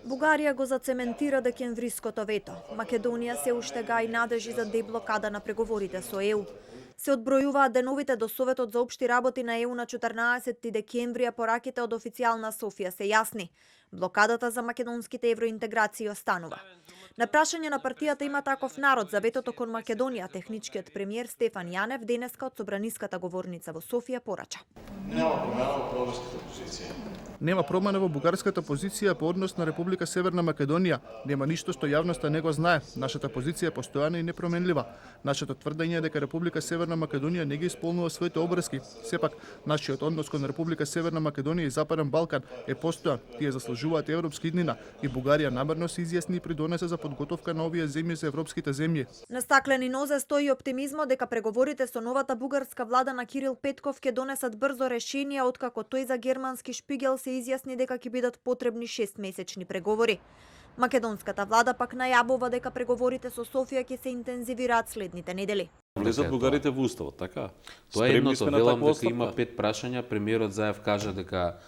Бугарија го зацементира декемвриското вето. Македонија се уште гаи надежи за деблокада на преговорите со ЕУ. Се одбројуваат деновите до Советот за општи работи на ЕУ на 14 декември, а пораките од официјална Софија се јасни. Блокадата за македонските евроинтеграции останува. На прашање на партијата Има таков народ за ветото кон Македонија, техничкиот премиер Стефан Јанев денеска од собраниската говорница во Софија порача: Нема промена во бугарската позиција по однос на Република Северна Македонија. Нема ништо што јавноста не го знае. Нашата позиција е постојана и непроменлива. Нашето тврдење е дека Република Северна Македонија не ги исполнува своите обврски. Сепак, нашиот однос кон Република Северна Македонија и Западен Балкан е постојан. Тие заслужуваат европски иднина и Бугарија намерно се изјасни и придонесе за подготовка на овие земји за европските земји. На стаклени нозе стои оптимизмот дека преговорите со новата бугарска влада на Кирил Петков ќе донесат брзо решение, откако тој за германски Шпигел се изјасни дека ќе бидат потребни 6-месечни преговори. Македонската влада пак најавува дека преговорите со Софија ќе се интензивираат следните недели. Влезат бугарите во уставот, така? Тоа е едното, велам дека има 5 прашања, премиерот Заев кажа дека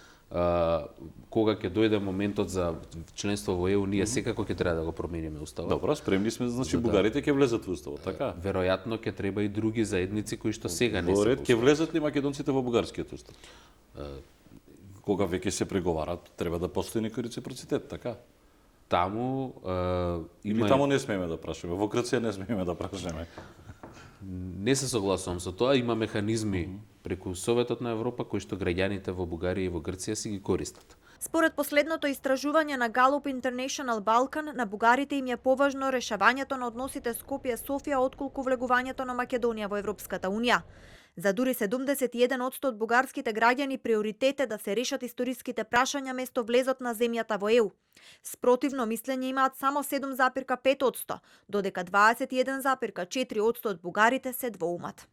кога ќе дојде моментот за членство во ЕУ, ние секако ќе треба да го промениме уставот. Добро, спремни сме, значи бугарите ќе влезат во уставот, така? Веројатно ќе треба и други заедници кои што сега не се. Во ред, ќе влезат ли македонците во бугарскиот устав? Кога веќе се преговарат, треба да постои некој реципроцитет, така? Таму Или таму не смееме да прашаме, во Грција не смееме да прашаме. Не се согласувам со тоа, има механизми преку Советот на Европа кои што граѓаните во Бугарија и во Грција си ги користат. Според последното истражување на Gallup International Balkan, на бугарите им е поважно решавањето на односите Скопје-Софија отколку влегувањето на Македонија во Европската унија. За дури 71% од бугарските граѓани приоритет е да се решат историските прашања место влезот на земјата во ЕУ. Спротивно мислење имаат само 7,5%, додека 21,4% од бугарите се двоумат.